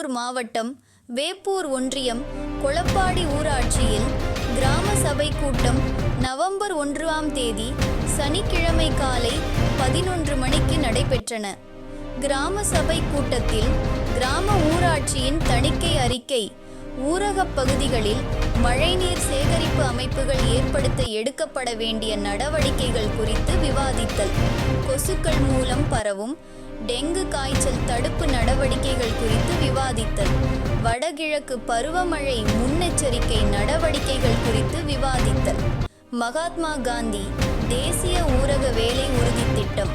திருவள்ளூர் மாவட்டம் வேப்பூர் ஒன்றியம் கொளப்பாடி ஊராட்சியில் கிராம சபை கூட்டம் நவம்பர் 1ஆம் தேதி சனிக்கிழமை காலை 11 மணிக்கு நடைபெற்றன. கிராம சபை கூட்டத்தில் கிராம ஊராட்சியின் தணிக்கை அறிக்கை, ஊரகப் பகுதிகளில் மழைநீர் சேகரிப்பு அமைப்புகள் ஏற்படுத்த எடுக்கப்பட வேண்டிய நடவடிக்கைகள் குறித்து விவாதித்தல், கொசுக்கள் மூலம் பரவும் டெங்கு காய்ச்சல் தடுப்பு நடவடிக்கைகள் குறித்து விவாதித்தல், வடகிழக்கு பருவமழை முன்னெச்சரிக்கை நடவடிக்கைகள் குறித்து விவாதித்தல், மகாத்மா காந்தி தேசிய ஊரக வேலை உறுதி திட்டம்,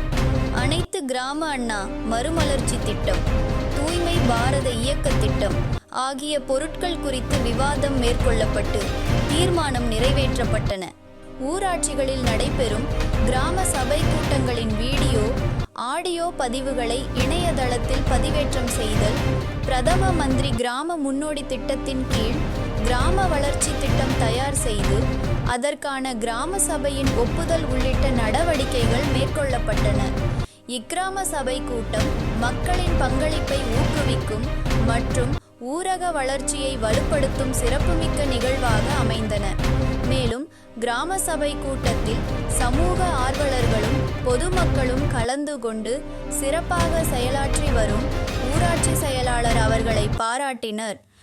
அனைத்து கிராம அண்ணா மறுமலர்ச்சி திட்டம், தூய்மை பாரத இயக்க திட்டம் ஆகிய பொருட்கள் குறித்து விவாதம் மேற்கொள்ளப்பட்டு தீர்மானம் நிறைவேற்றப்பட்டன. ஊராட்சிகளில் நடைபெறும் கிராம சபை கூட்டங்களின் வீடியோ, ஆடியோ பதிவுகளை இணையதளத்தில் பதிவேற்றம் செய்தல், பிரதம மந்திரி கிராம முன்னோடி திட்டத்தின் கீழ் கிராம வளர்ச்சி திட்டம் தயார் செய்து அதற்கான கிராம சபையின் ஒப்புதல் உள்ளிட்ட நடவடிக்கைகள் மேற்கொள்ளப்பட்டன. இக்கிராம சபை கூட்டம் மக்களின் பங்களிப்பை ஊக்குவிக்கும் மற்றும் ஊரக வளர்ச்சியை வலுப்படுத்தும் சிறப்புமிக்க நிகழ்வாக அமைந்தன. மேலும் கிராம சபை கூட்டத்தில் சமூக ஆர்வலர்களும் பொதுமக்களும் கலந்து கொண்டு சிறப்பாக செயலாற்றி வரும் ஊராட்சி செயலாளர் அவர்களை பாராட்டினர்.